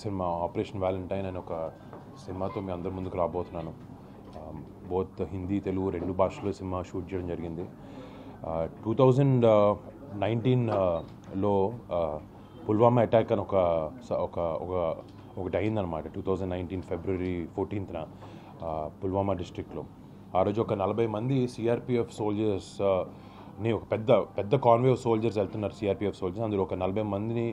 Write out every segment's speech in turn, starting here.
Cinema operation Valentine అని ఒక సినిమాతో మీ అందరి ముందుకు రాబోతున్నాను. బోత్ హిందీ తెలుగు రెండు భాషల్లో సినిమా షూట్ చేయడం జరిగింది. 2019లో పుల్వామా అటాక్ అని ఒకటి అయిందనమాట. 2019 ఫిబ్రవరి 14న పుల్వామా డిస్ట్రిక్ట్లో. ఆ రోజు ఒక 40 మంది సిఆర్పిఎఫ్ సోల్జర్స్ని ఒక పెద్ద కాన్వే ఆఫ్ సోల్జర్స్ వెళ్తున్నారు. సిఆర్పిఎఫ్ సోల్జర్స్ అందులో ఒక 40 మందిని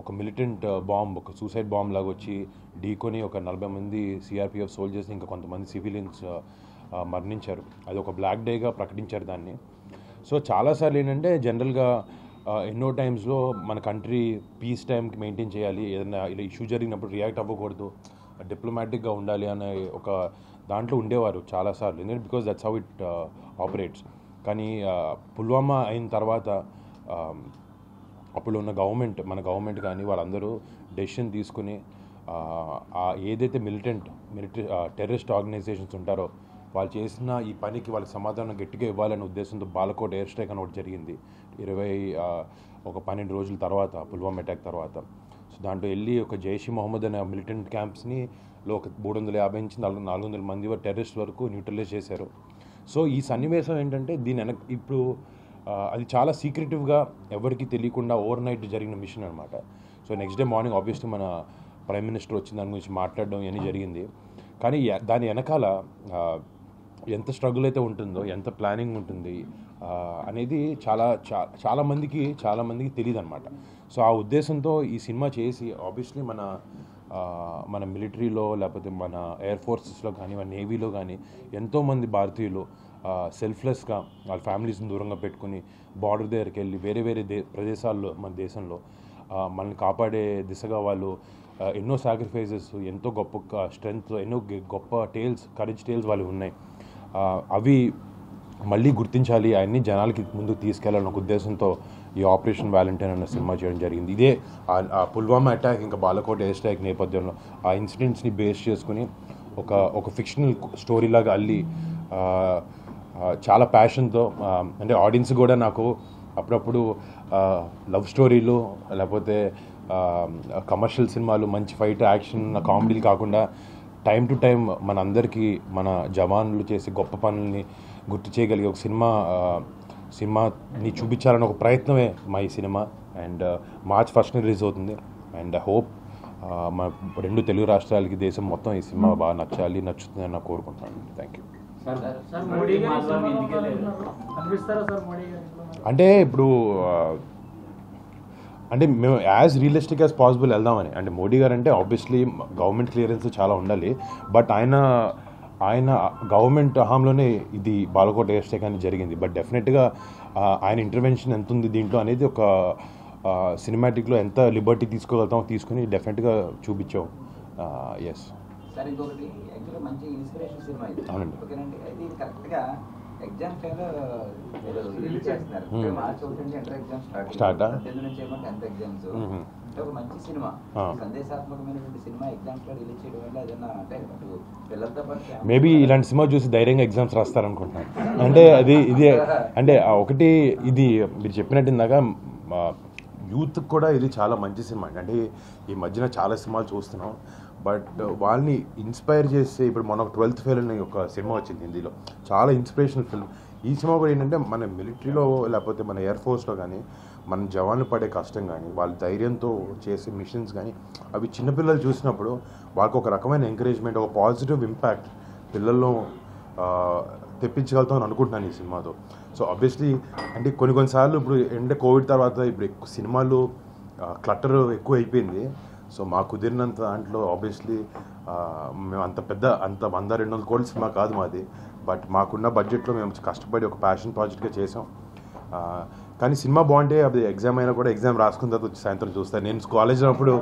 ఒక మిలిటెంట్ బాంబ్, ఒక సూసైడ్ బాంబ్ లాగా వచ్చి ఢీకొని ఒక 40 మంది సిఆర్పిఎఫ్ సోల్జర్స్ ఇంకా కొంతమంది సివిలియన్స్ మరణించారు. అది ఒక బ్లాక్ డేగా ప్రకటించారు దాన్ని. సో చాలాసార్లు ఏంటంటే జనరల్గా ఎన్నో టైమ్స్లో మన కంట్రీ పీస్ టైంకి మెయింటైన్ చేయాలి, ఏదైనా ఇలా ఇష్యూ జరిగినప్పుడు రియాక్ట్ అవ్వకూడదు, డిప్లొమాటిక్గా ఉండాలి అనే ఒక దాంట్లో ఉండేవారు చాలాసార్లు. ఎందుకంటే because that's how it operates. కానీ పుల్వామా అయిన తర్వాత అప్పుడు ఉన్న మన గవర్నమెంట్ కానీ వాళ్ళందరూ డెసిషన్ తీసుకుని ఏదైతే మిలిటరీ టెర్రరిస్ట్ ఆర్గనైజేషన్స్ ఉంటారో వాళ్ళు చేసిన ఈ పనికి వాళ్ళకి సమాధానం గట్టిగా ఇవ్వాలనే ఉద్దేశంతో బాలకోట్ ఎయిర్ స్ట్రైక్ అని ఒకటి జరిగింది 12 రోజుల తర్వాత, పుల్వామా అటాక్ తర్వాత. సో దాంట్లో వెళ్ళి ఒక జైష్ మొహమ్మద్ అనే మిలిటెంట్ క్యాంప్స్ని ఒక 350 నుంచి 400 మంది టెర్రరిస్ట్ వరకు న్యూట్రలైజ్ చేశారు. సో ఈ సన్నివేశం ఏంటంటే ఇప్పుడు అది చాలా సీక్రెటివ్గా ఎవరికి తెలియకుండా ఓవర్ నైట్ జరిగిన మిషన్ అనమాట. So next day morning obviously మన ప్రైమ్ మినిస్టర్ వచ్చి దాని గురించి మాట్లాడడం ఇవన్నీ జరిగింది. కానీ దాని వెనకాల ఎంత స్ట్రగుల్ అయితే ఉంటుందో, ఎంత ప్లానింగ్ ఉంటుంది అనేది చాలామందికి తెలియదు అనమాట. సో ఆ ఉద్దేశంతో ఈ సినిమా చేసి ఆబ్వియస్లీ మన మిలిటరీలో లేకపోతే మన ఎయిర్ ఫోర్సెస్లో కానీ మన నేవీలో కానీ ఎంతోమంది భారతీయులు సెల్ఫ్లెస్గా వాళ్ళ ఫ్యామిలీస్ని దూరంగా పెట్టుకుని బార్డర్ దగ్గరికి వెళ్ళి వేరే ప్రదేశాల్లో మన దేశంలో మనల్ని కాపాడే దిశగా వాళ్ళు ఎన్నో సాక్రిఫైజెస్, ఎంతో గొప్ప స్ట్రెంగ్త్, ఎన్నో గొప్ప కరేజ్ టేల్స్ వాళ్ళు ఉన్నాయి. అవి మళ్ళీ గుర్తించాలి, అవన్నీ జనాలకి ముందుకు తీసుకెళ్లాలన్న ఉద్దేశంతో ఈ ఆపరేషన్ వ్యాలంటైన్ అన్న సినిమా చేయడం జరిగింది. ఇదే పుల్వామా అటాక్ ఇంకా బాలకోట్ ఎయిర్ స్ట్రైక్ నేపథ్యంలో ఆ ఇన్సిడెంట్స్ని బేస్ చేసుకుని ఒక ఫిక్షనల్ స్టోరీలాగా అల్లి చాలా ప్యాషన్తో, అంటే ఆడియన్స్ కూడా నాకు అప్పుడప్పుడు లవ్ స్టోరీలు లేకపోతే కమర్షియల్ సినిమాలు, మంచి ఫైట్, యాక్షన్, కామెడీలు కాకుండా టైం టు టైం మనందరికీ మన జవాన్లు చేసే గొప్ప పనుల్ని గుర్తు చేయగలిగే ఒక సినిమాని చూపించాలని ఒక ప్రయత్నమే మా ఈ cinema. And March 1st release అవుతుంది. అండ్ హోప్ మా 2 తెలుగు రాష్ట్రాలకి, దేశం మొత్తం ఈ సినిమా బాగా నచ్చుతుందని నాకు కోరుకుంటున్నాను. Thank you. అంటే ఇప్పుడు మేము యాజ్ రియలిస్టిక్ యాజ్ పాసిబుల్ వెళ్దామని. అంటే మోడీ గారు అంటే ఆబ్వియస్లీ గవర్నమెంట్ క్లియరెన్స్ చాలా ఉండాలి, బట్ ఆయన గవర్నమెంట్ హయాంలోనే ఇది బాలకోట్ ఎయిర్ స్ట్రైక్ అనేది జరిగింది. బట్ డెఫినెట్గా ఆయన ఇంటర్వెన్షన్ ఎంత ఉంది దీంట్లో అనేది ఒక సినిమాటిక్లో ఎంత లిబర్టీ తీసుకోగలుగుతామో తీసుకుని డెఫినెట్గా చూపించాం. ఎస్. అవునండి. మేబీ ఇలాంటి సినిమా చూసి ధైర్యంగా ఎగ్జామ్స్ రాస్తారనుకుంటున్నాను. అంటే ఇది మీరు చెప్పినట్టు ఇందాక యూత్ కూడా ఇది చాలా మంచి సినిమా. అంటే ఈ మధ్యన చాలా సినిమాలు చూస్తున్నాం, బట్ వాళ్ళని ఇన్స్పైర్ చేస్తే ఇప్పుడు మన 12th ఫెయిల్ అనే ఒక సినిమా వచ్చింది హిందీలో, చాలా ఇన్స్పిరేషనల్ ఫిల్మ్. ఈ సినిమా కూడా ఏంటంటే మన మిలిటరీలో లేకపోతే మన ఎయిర్ ఫోర్స్లో కానీ మన జవాన్లు పడే కష్టం కానీ వాళ్ళ ధైర్యంతో చేసే మిషన్స్ కానీ అవి చిన్నపిల్లలు చూసినప్పుడు వాళ్ళకి ఒక రకమైన ఎంకరేజ్మెంట్, ఒక పాజిటివ్ ఇంపాక్ట్ పిల్లల్లో తెప్పించగలుగుతాం అని అనుకుంటున్నాను ఈ సినిమాతో. సో ఆబ్వియస్లీ అంటే కొన్నిసార్లు ఇప్పుడు కోవిడ్ తర్వాత ఇప్పుడు సినిమాలు క్లటర్ ఎక్కువ అయిపోయింది. సో మాకు కుదిరినంత దాంట్లో ఆబ్వియస్లీ మేము అంత 100-200 కోట్ల సినిమా కాదు మాది, బట్ మాకున్న బడ్జెట్లో మేము కష్టపడి ఒక ప్యాషన్ ప్రాజెక్ట్గా చేసాం. కానీ సినిమా బాగుంటే అది ఎగ్జామ్ అయినా కూడా ఎగ్జామ్ రాసుకున్న తర్వాత వచ్చి సాయంత్రం చూస్తాను. నేను కాలేజ్ ఉన్నప్పుడు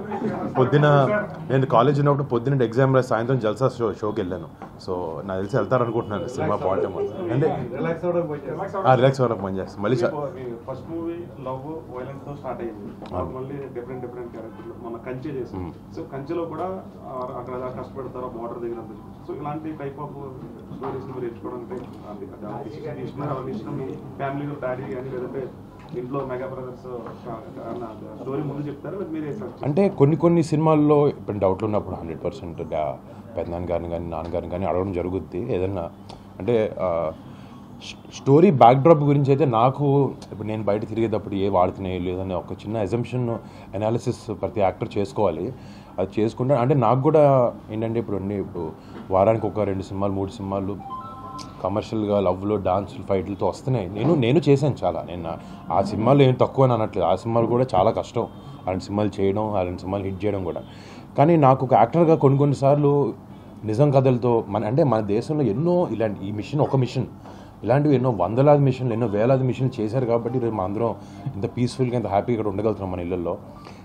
పొద్దున్న ఎగ్జామ్ రాసి సాయంత్రం జల్సా షోకి వెళ్ళాను. సో నాకు తెలిసి వెళ్తారనుకుంటున్నాను సినిమా బాగుంటే. అంటే రిలాక్స్ అవ్వడం పని చేస్తాను. మళ్ళీ ఫస్ట్ మూవీ లవ్ వైలెన్స్ తో స్టార్ట్ అయ్యింది, మళ్ళీ డిఫరెంట్ క్యారెక్టర్లు మన కంచె చేసాం. సో కంచెలో కూడా అక్కడ ఎలా కష్టపడతారో బార్డర్ దగ్గర. సో ఇలాంటి టైప్ ఆఫ్ స్టోరీస్ మీరు ఎంచుకోవడానికి ఫ్యామిలీ డాడీ కానీ లేదంటే ఇంట్లో మెగా బ్రదర్స్ స్టోరీ ముందు చెప్తారు మీరే అంటే కొన్ని సినిమాల్లో ఇప్పుడు డౌట్లు ఉన్నప్పుడు 100% పెద్దనాన్న గారిని కానీ నాన్నగారిని కానీ అడగడం జరుగుద్ది ఏదన్నా అంటే స్టోరీ బ్యాక్డ్రాప్ గురించి అయితే నాకు ఇప్పుడు నేను బయట తిరిగేటప్పుడు ఏ వాడుతున్నాయి లేదని ఒక చిన్న అజంప్షన్ అనాలిసిస్ ప్రతి యాక్టర్ చేసుకోవాలి. అది చేసుకుంటే అంటే నాకు కూడా ఏంటంటే ఇప్పుడు వారానికి ఒక 2 సినిమాలు 3 సినిమాలు కమర్షియల్గా లవ్లో డాన్సులు ఫైట్లతో వస్తున్నాయి. నేను చేశాను చాలా. నేను ఆ సినిమాలు ఏం తక్కువ అని అనట్లేదు. ఆ సినిమాలు కూడా చాలా కష్టం అలాంటి సినిమాలు చేయడం, అలాంటి సినిమాలు హిట్ చేయడం కూడా. కానీ నాకు ఒక యాక్టర్గా కొన్నిసార్లు నిజం కథలతో మన దేశంలో ఎన్నో ఇలాంటి ఈ మిషన్ ఒక మిషన్ ఇలాంటివి ఎన్నో వందలాది మిషన్లు ఎన్నో వేలాది మిషన్లు చేశారు కాబట్టి ఈరోజు మనం అందరం ఇంత పీస్ఫుల్గా ఇంత హ్యాపీగా ఇక్కడ ఉండగలుగుతున్నాం మన ఇళ్ళల్లో.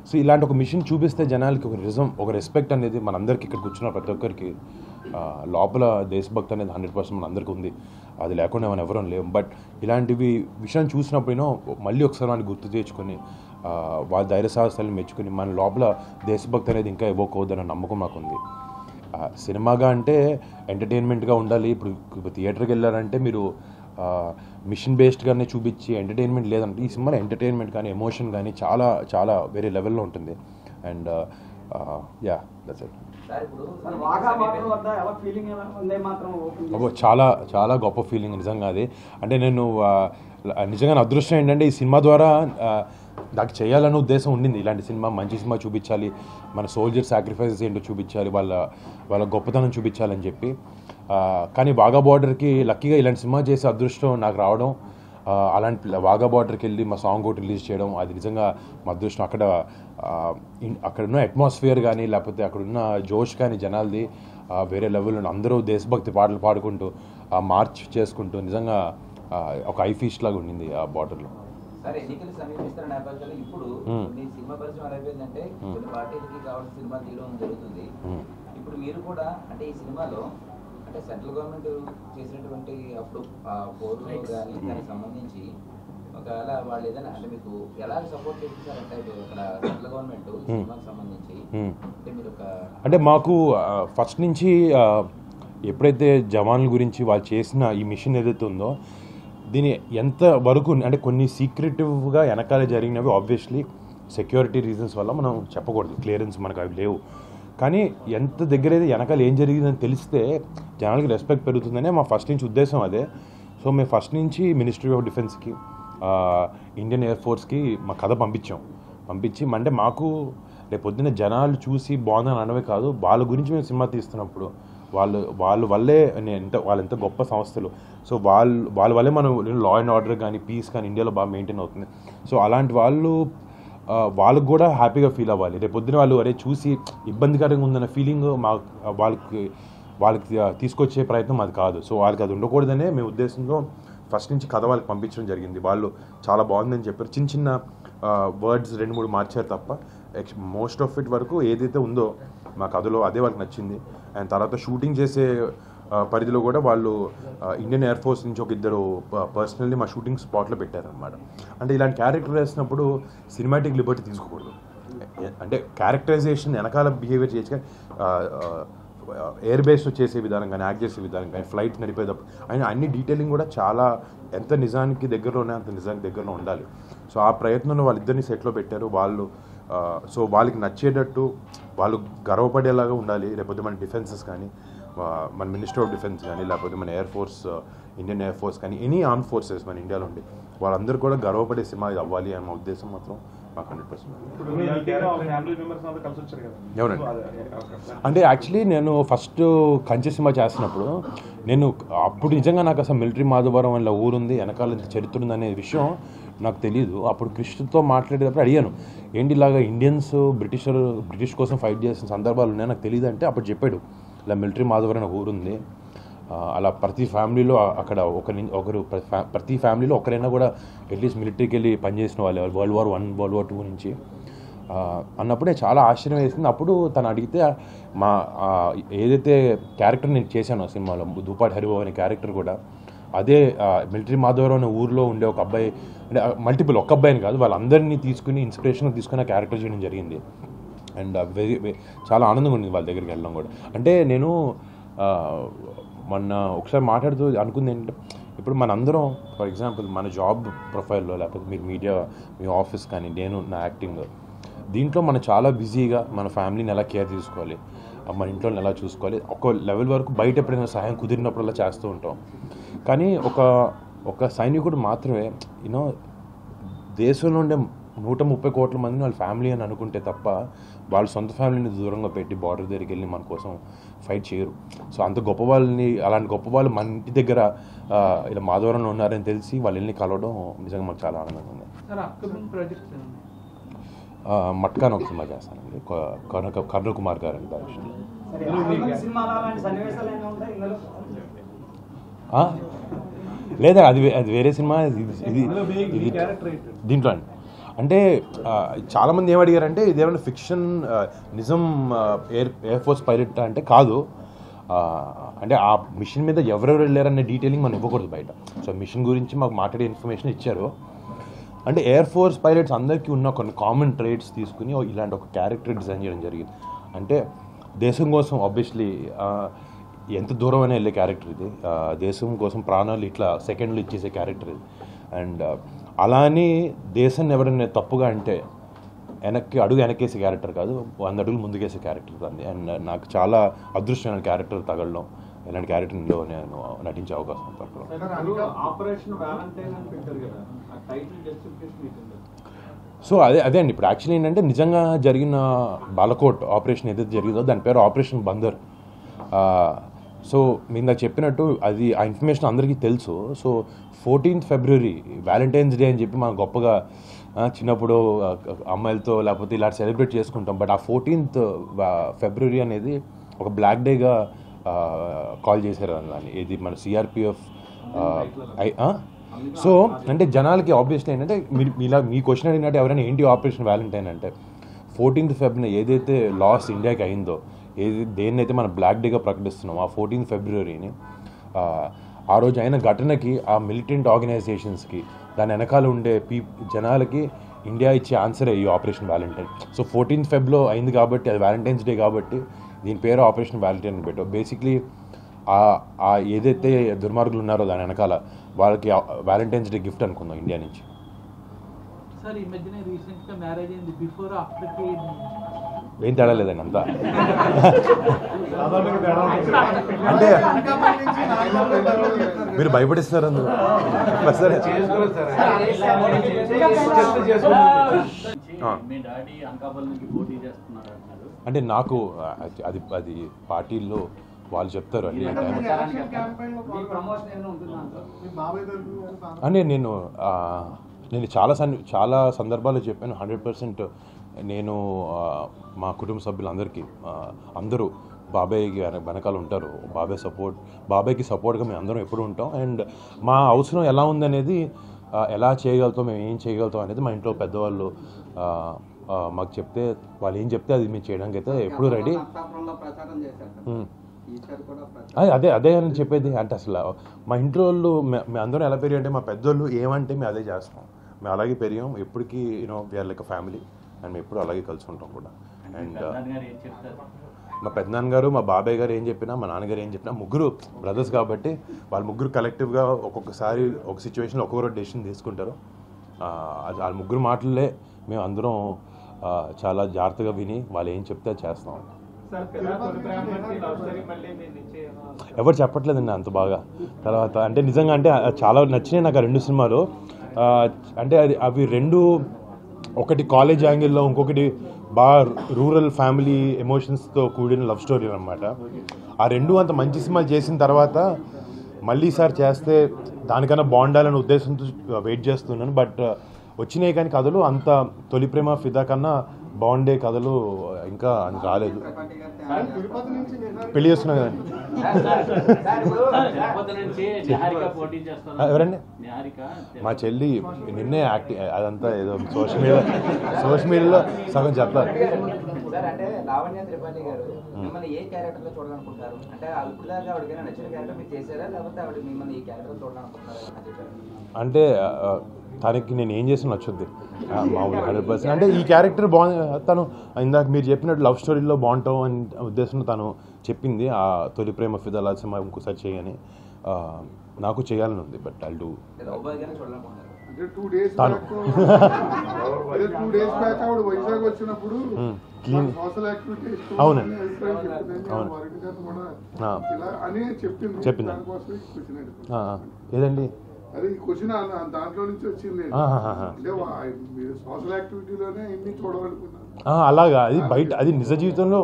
సో ఇలాంటి ఒక మిషన్ చూపిస్తే జనాలకి ఒక నిజం ఒక రెస్పెక్ట్ అనేది మనందరికీ ఇక్కడ కూర్చున్న ప్రతి ఒక్కరికి లోపల దేశభక్తి అనేది 100% మన అందరికీ ఉంది. అది లేకుండా మనం ఎవరూ లేవు. బట్ ఇలాంటివి విషయం చూసినప్పుడేనో మళ్ళీ ఒకసారి మనకి గుర్తు తెచ్చుకొని వాళ్ళ ధైర్య సాహసాలను మెచ్చుకొని మన లోపల దేశభక్తి అనేది ఇంకా ఎవోక్ అవుద్దన్న నమ్మకం నాకుంది. సినిమాగా అంటే ఎంటర్టైన్మెంట్గా ఉండాలి. ఇప్పుడు థియేటర్కి వెళ్ళారంటే మీరు మిషన్ బేస్డ్గానే చూపించి ఎంటర్టైన్మెంట్ లేదంటే ఈ సినిమాలో ఎంటర్టైన్మెంట్ కానీ ఎమోషన్ కానీ చాలా చాలా వేరే లెవెల్లో ఉంటుంది. And yeah that's it. చాలా చాలా గొప్ప ఫీలింగ్ నిజంగా అది. అంటే నేను నిజంగా నా అదృష్టం ఏంటంటే ఈ సినిమా ద్వారా నాకు చేయాలనే ఉద్దేశం ఉండింది. ఇలాంటి సినిమా మంచి సినిమా చూపించాలి, మన సోల్జర్ సాక్రిఫైసెస్ ఏంటో చూపించాలి, వాళ్ళ గొప్పతనం చూపించాలని చెప్పి. కానీ వాఘా బార్డర్కి లక్కీగా ఇలాంటి సినిమా చేసే అదృష్టం నాకు రావడం, అలాంటి వాఘా బార్డర్కి వెళ్ళి మా సాంగ్ ఒకటి రిలీజ్ చేయడం అది నిజంగా మా అదృష్టం. అక్కడున్న అట్మాస్ఫియర్ కానీ లేకపోతే అక్కడున్న జోష్ కానీ జనాలది వేరే లెవెల్లో అందరూ దేశభక్తి పాటలు పాడుకుంటూ మార్చ్ చేసుకుంటూ నిజంగా ఒక ఐఫీస్ట్ లాగా ఉండింది ఆ బార్డర్లో. సార్ ఎన్నికలు సమీపిస్తున్న నేపథ్యంలో ఇప్పుడు సినిమా పరిశ్రమ అయిపోయిందంటే కొన్ని పార్టీలకి కావాల్సిన సినిమా తీయడం జరుగుతుంది. ఇప్పుడు మీరు కూడా అంటే ఈ సినిమాలో అంటే సెంట్రల్ గవర్నమెంట్ చేసినటువంటి అప్పుడు పోర్లో కానీ దానికి సంబంధించి ఒకవేళ వాళ్ళు ఏదైనా అంటే మీకు ఎలా సపోర్ట్ చేస్తారంటే ఇక్కడ సెంట్రల్ గవర్నమెంట్ సినిమాకి సంబంధించి అంటే మీరు అంటే మాకు ఫస్ట్ నుంచి ఎప్పుడైతే జవాన్ల గురించి వాళ్ళు చేసిన ఈ మిషన్ ఏదైతే ఉందో దీని ఎంత వరకు అంటే కొన్ని సీక్రెటివ్గా వెనకాలే జరిగినవి ఆబ్వియస్లీ సెక్యూరిటీ రీజన్స్ వల్ల మనం చెప్పకూడదు, క్లియరెన్స్ మనకు అవి లేవు. కానీ ఎంత దగ్గర అయితే వెనకాల ఏం జరిగిందని తెలిస్తే జనాలకి రెస్పెక్ట్ పెరుగుతుందనే మా ఫస్ట్ నుంచి ఉద్దేశం అదే. సో మేము ఫస్ట్ నుంచి మినిస్ట్రీ ఆఫ్ డిఫెన్స్కి ఇండియన్ ఎయిర్ ఫోర్స్కి మా కథ పంపించి అంటే మాకు రేపు పొద్దున్న జనాలు చూసి బాగుందని అనవే కాదు, వాళ్ళ గురించి మేము సినిమా తీస్తున్నప్పుడు వాళ్ళ వల్లే వాళ్ళు ఎంత గొప్ప సంస్థలు. సో వాళ్ళ వల్లే మనం లా అండ్ ఆర్డర్ కానీ పీస్ కానీ ఇండియాలో బాగా మెయింటైన్ అవుతుంది. సో అలాంటి వాళ్ళకు కూడా హ్యాపీగా ఫీల్ అవ్వాలి. రేపు పొద్దున వాళ్ళు చూసి ఇబ్బందికరంగా ఉందన్న ఫీలింగ్ వాళ్ళకి తీసుకొచ్చే ప్రయత్నం అది కాదు. సో వాళ్ళకి అది ఉండకూడదనే మేము ఉద్దేశంతో ఫస్ట్ నుంచి కథ వాళ్ళకి పంపించడం జరిగింది. వాళ్ళు చాలా బాగుందని చెప్పారు. చిన్న వర్డ్స్ 2-3 మార్చారు తప్ప మోస్ట్ ఆఫ్ ఇట్ వరకు ఏదైతే ఉందో మా కథలో అదే వాళ్ళకి నచ్చింది. అండ్ తర్వాత షూటింగ్ చేసే పరిధిలో కూడా వాళ్ళు ఇండియన్ ఎయిర్ ఫోర్స్ నుంచి ఒక 2 పర్సనల్లీ మా షూటింగ్ స్పాట్లో పెట్టారనమాట. అంటే ఇలాంటి క్యారెక్టర్ వేసినప్పుడు సినిమాటిక్ లిబర్టీ తీసుకోకూడదు. అంటే క్యారెక్టరైజేషన్ వెనకాల బిహేవియర్ చేసి ఎయిర్ బేస్లో చేసే విధానం కానీ యాక్ట్ చేసే విధానం కానీ ఫ్లైట్ నడిపేటప్పుడు అన్ని డీటెయిలింగ్ కూడా చాలా ఎంత నిజానికి దగ్గరలోనే అంత నిజానికి దగ్గరలో ఉండాలి. సో ఆ ప్రయత్నంలో వాళ్ళిద్దరిని సెట్లో పెట్టారు. సో వాళ్ళకి నచ్చేటట్టు వాళ్ళు గర్వపడేలాగా ఉండాలి. లేకపోతే మన డిఫెన్సెస్ కానీ మన మినిస్టర్ ఆఫ్ డిఫెన్స్ కానీ లేకపోతే మన air force Indian air force కానీ ఎనీ ఆర్మ్ ఫోర్సెస్ మన ఇండియాలో ఉండి వాళ్ళందరూ కూడా గర్వపడే సినిమా ఇది అవ్వాలి అనే ఉద్దేశం మాత్రం మాకు 100%. అవునండి. అంటే యాక్చువల్లీ నేను ఫస్ట్ కంచె సినిమా చేస్తున్నప్పుడు అప్పుడు నిజంగా నాకు అసలు మిలిటరీ మాధవరం అలా ఊరుంది వెనకాల ఇంత చరిత్ర ఉంది అనే విషయం నాకు తెలియదు. అప్పుడు కృష్ణతో మాట్లాడేటప్పుడు అడిగాను, ఏంటి ఇలాగా ఇండియన్స్ బ్రిటిష్ కోసం ఫైట్ చేసిన సందర్భాలు ఉన్నాయి నాకు తెలియదు అంటే అప్పుడు చెప్పాడు ఇలా మిలిటరీ మాధవరం ఒక ఊరుంది, అలా ప్రతి ఫ్యామిలీలో అక్కడ ప్రతి ఫ్యామిలీలో ఒకరైనా కూడా అట్లీస్ట్ మిలిటరీకి వెళ్ళి పనిచేసిన వాళ్ళు World War I World War II నుంచి అన్నప్పుడే చాలా ఆశ్చర్యం వేసింది. అప్పుడు తను అడిగితే ఏదైతే క్యారెక్టర్ నేను చేశాను సినిమాలో దూపాటి హరిబాబు అనే క్యారెక్టర్ కూడా అదే మిలిటరీ మాధవరం అనే ఊరిలో ఉండే ఒక అబ్బాయి అంటే మల్టిపుల్ ఒక్క అబ్బాయిని కాదు వాళ్ళందరినీ తీసుకుని ఇన్స్పిరేషన్ తీసుకుని క్యారెక్టర్ చేయడం జరిగింది. అండ్ చాలా ఆనందంగా ఉంది వాళ్ళ దగ్గరికి వెళ్ళడం కూడా. అంటే నేను మొన్న ఒకసారి మాట్లాడుతూ అనుకుంది ఏంటంటే ఇప్పుడు మనందరం ఫర్ ఎగ్జాంపుల్ మన జాబ్ ప్రొఫైల్లో లేకపోతే మీరు మీడియా మీ ఆఫీస్ కానీ నేను నా యాక్టింగ్ దీంట్లో మనం చాలా బిజీగా మన ఫ్యామిలీని ఎలా కేర్ తీసుకోవాలి, మన ఇంట్లో ఎలా చూసుకోవాలి, ఒక లెవెల్ వరకు బయట ఎప్పుడైనా సహాయం కుదిరినప్పుడల్లా చేస్తూ ఉంటాం. కానీ ఒక సైనికుడు మాత్రమే యూనో దేశంలో ఉండే 130 కోట్ల మందిని వాళ్ళ ఫ్యామిలీ అని అనుకుంటే తప్ప వాళ్ళ సొంత ఫ్యామిలీని దూరంగా పెట్టి బార్డర్ దగ్గరికి వెళ్ళి మన కోసం ఫైట్ చేయరు. సో అంత గొప్ప వాళ్ళని, అలాంటి గొప్ప వాళ్ళు మన ఇంటి దగ్గర ఇలా మాధవరంలో ఉన్నారని తెలిసి వాళ్ళని కలవడం నిజంగా మాకు చాలా ఆనందంగా ఉంది. మట్కాన్ ఒక సినిమా చేస్తానండి, కర్ణ కుమార్ గారు అని డైరెక్షన్. లేదా అది వేరే సినిమా, ఇది దీంట్లో అండి. అంటే చాలామంది ఏమడిగారంటే ఇదేమైనా ఫిక్షన్ నిజం ఎయిర్ ఫోర్స్ పైలట్ అంటే కాదు. అంటే ఆ మిషన్ మీద ఎవరెవరు వెళ్ళారనే డీటెయిలింగ్ మనం ఇవ్వకూడదు బయట. సో మిషన్ గురించి మాకు మాట్లాడే ఇన్ఫర్మేషన్ ఇచ్చారు. అంటే ఎయిర్ ఫోర్స్ పైలట్స్ అందరికీ ఉన్న కొన్ని కామన్ ట్రేట్స్ తీసుకుని ఇలాంటి ఒక క్యారెక్టర్ డిజైన్ చేయడం జరిగింది. అంటే దేశం కోసం ఆబ్వియస్లీ ఎంత దూరం అయినా వెళ్ళే క్యారెక్టర్ ఇది, దేశం కోసం ప్రాణాలు ఇట్లా సెకండ్లు ఇచ్చేసే క్యారెక్టర్ ఇది. అండ్ అలా అని దేశాన్ని ఎవరైనా తప్పుగా అంటే అడుగు వెనకేసే క్యారెక్టర్ కాదు, 100 అడుగులు ముందుకేసే క్యారెక్టర్ అండి. అండ్ నాకు చాలా అదృష్టమైన క్యారెక్టర్ తగలడం, ఇలాంటి క్యారెక్టర్లో నేను నటించే అవకాశం పడడం. సో అదే అండి. ఇప్పుడు యాక్చువల్లీ ఏంటంటే నిజంగా జరిగిన బాలకోట్ ఆపరేషన్ ఏదైతే జరిగిందో దాని పేరు ఆపరేషన్ బందర్. సో మీరు నాకు చెప్పినట్టు అది ఆ ఇన్ఫర్మేషన్ అందరికీ తెలుసు. So 14th February Valentine's day అని చెప్పి మనం గొప్పగా చిన్నప్పుడు అమ్మాయిలతో లేకపోతే ఇలా సెలబ్రేట్ చేసుకుంటాం. బట్ ఆ 14th February అనేది ఒక బ్లాక్ డేగా కాల్ చేశారు దాన్ని. ఇది మన సిఆర్పిఎఫ్. సో అంటే జనాలకి ఆబ్వియస్లీ ఏంటంటే ఇలా మీ క్వశ్చన్ అడిగినట్టు ఎవరైనా ఏంటి ఆపరేషన్ వ్యాలంటైన్ అంటే 14th February ఏదైతే లాస్ ఇండియాకి అయిందో, దేన్నైతే మనం బ్లాక్ డేగా ప్రకటిస్తున్నాం ఆ 14th Februaryని, ఆ రోజు అయిన ఘటనకి ఆ మిలిటెంట్ ఆర్గనైజేషన్స్కి దాని వెనకాల ఉండే జనాలకి ఇండియా ఇచ్చే ఆన్సరే ఈ operation Valentine. So 14th February అయింది కాబట్టి అది వ్యాలంటైన్స్ డే కాబట్టి దీని పేరు ఆపరేషన్ వ్యాలంటైన్ అని పెట్టాం. బేసిక్లీ ఏదైతే దుర్మార్గులు ఉన్నారో దాని వెనకాల వాళ్ళకి వ్యాలంటైన్స్ డే గిఫ్ట్ అనుకుందాం ఇండియా నుంచి. సార్ ఈ మధ్యనే రీసెంట్గా మ్యారేజ్ అయింది, బిఫోర్ ఆఫ్టర్కి ఏం తేడా లేదండి అంతా. అంటే మీరు భయపడిస్తున్నారు అందులో. సరే అంటే నాకు అది పార్టీల్లో వాళ్ళు చెప్తారు అండి. అంటే నేను చాలా సందర్భాల్లో చెప్పాను 100%. నేను మా కుటుంబ సభ్యులందరికీ అందరూ బాబాయ్ వెనకాల ఉంటారు. బాబాయ్కి సపోర్ట్గా మేము అందరం ఎప్పుడు ఉంటాం. అండ్ మా అవసరం ఎలా ఉందనేది, ఎలా చేయగలుగుతాం, మేము ఏం చేయగలుగుతాం అనేది మా ఇంట్లో పెద్దవాళ్ళు మాకు చెప్తే, వాళ్ళు ఏం చెప్తే అది మేము చేయడానికి అయితే ఎప్పుడు రెడీ. అదే అని చెప్పేది. అంటే అసలు మా ఇంట్లో వాళ్ళు మేము అందరం ఎలా పెరిగి అంటే మా పెద్దోళ్ళు ఏమంటే మేము అదే చేస్తాం. మేము అలాగే పెరిగాం. ఎప్పటికీ we're like a family and మేము ఎప్పుడు అలాగే కలిసి ఉంటాం కూడా. అండ్ మా పెద్దనాన్నగారు, మా బాబాయ్ గారు ఏం చెప్పినా, మా నాన్నగారు ఏం చెప్పినా, ముగ్గురు బ్రదర్స్ కాబట్టి వాళ్ళు ముగ్గురు కలెక్టివ్గా ఒక్కొక్కసారి ఒక సిచ్యువేషన్లో ఒక్కొక్కరు డెసిషన్ తీసుకుంటారు. వాళ్ళ ముగ్గురు మాటలే మేము అందరం చాలా జాగ్రత్తగా విని వాళ్ళు ఏం చెప్తే చేస్తాం. ఎవరు చెప్పట్లేదండి అంత బాగా. తర్వాత అంటే నిజంగా అంటే చాలా నచ్చినాయి నాకు ఆ 2 సినిమాలు. అంటే అవి 2 ఒకటి కాలేజ్ యాంగిల్లో, ఇంకొకటి బాగా రూరల్ ఫ్యామిలీ ఎమోషన్స్తో కూడిన లవ్ స్టోరీ అనమాట. ఆ 2 అంత మంచి సినిమాలు చేసిన తర్వాత మళ్ళీ సార్ చేస్తే దానికన్నా బాగుండాలనే ఉద్దేశంతో వెయిట్ చేస్తున్నాను. బట్ వచ్చినాయి కానీ కథలు అంత తొలి ప్రేమ ఫిదా కన్నా బాగుండే కథలు ఇంకా రాలేదు. పెళ్లి చేస్తున్నా కదండి. ఎవరండి? మా చెల్లి నిన్నే యాక్టింగ్ అదంతా ఏదో సోషల్ మీడియాలో సగం చెప్పాలి. అంటే లావణ్య త్రిపాఠి గారు మిమ్మల్ని ఏ క్యారెక్టర్ లో చూడాలనుకుంటారు? అంటే అల్పులాగా ఆవిడకైనా నచ్చిన క్యారెక్టర్ మీరు చేశారా, లేకపోతే ఆవిడ మిమ్మల్ని ఈ క్యారెక్టర్ చూడాలనుకుంటారా? అంటే తనకి నేను ఏం చేసినా నచ్చుద్ది మామూలు 100%. అంటే ఈ క్యారెక్టర్ తను ఇందాక మీరు చెప్పినట్టు లవ్ స్టోరీలో బాగుంటాం అని ఉద్దేశంలో తను చెప్పింది. ఆ తొలి ప్రేమ ఫిదా సినిమా ఇంకోసారి చేయని. నాకు చేయాలని ఉంది, but I'll do. Love boy గానే చూడాలనుకుంటున్నారు. అంటే 2 days తాను. బ్యాక్ అదే 2 days బ్యాక్ ఆవిడ వైజాగ్ వచ్చినప్పుడు క్లీన్ సోషల్ యాక్టివిటీస్ అవునండి. అవును ఆ. ఇలా అని చెప్పింది. దానికోసమే క్వశ్చన్ అడిగాను. ఏదండి అదే ఈ క్వశ్చన్ దాంట్లో నుంచి వచ్చింది. ఆహాహా. అంటే మీరు సోషల్ యాక్టివిటీలోనే ఇన్ని చూడాలనుకున్నాను. అలాగా, అది బయట, అది నిజ జీవితంలో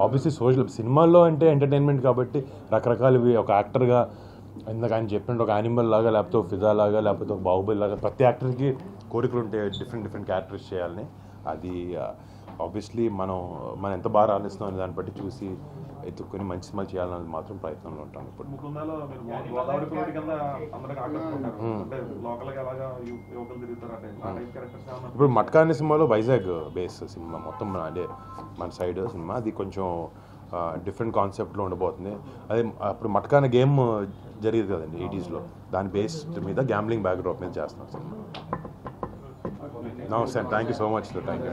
ఆబ్వియస్లీ సోషల్. సినిమాల్లో అంటే ఎంటర్టైన్మెంట్ కాబట్టి రకరకాలవి, ఒక యాక్టర్గా ఇందాక ఆయన చెప్పినట్టు ఒక యానిమల్ లాగా, లేకపోతే ఒక ఫిదా లాగా, లేకపోతే ఒక బాహుబలి లాగా ప్రతి యాక్టర్కి కోరికలు ఉంటాయి డిఫరెంట్ క్యారెక్టర్స్ చేయాలని. అది ఆబ్వియస్లీ మనం ఎంత బాగా రాణిస్తున్నాం అనే దాన్ని బట్టి చూసి ఎత్తుక్కొని మంచి సినిమా చేయాలనేది మాత్రం ప్రయత్నంలో ఉంటాం. ఇప్పుడు ముకుందాలో మీరు గోదావరి పిల్లడి కింద అందరికి ఆకట్టుకుంటారు. అంటే లోకల్గా ఎలాగా యువకులు తిరుగుతారు అంటే ఆ టైప్ క్యారెక్టర్స్ ఏమన్నా? ఇప్పుడు మట్కా అనే సినిమాలో వైజాగ్ బేస్ సినిమా మొత్తం, అంటే మన సైడ్ సినిమా, అది కొంచెం డిఫరెంట్ కాన్సెప్ట్లో ఉండబోతుంది. అదే అప్పుడు మట్కా అనే గేమ్ జరిగేది కదండి 80s, దాని బేస్ మీద గ్యాంబ్లింగ్ బ్యాక్డ్రాప్ మీద చేస్తున్నాం సినిమా. నమస్తే, thank you so much. Thank you.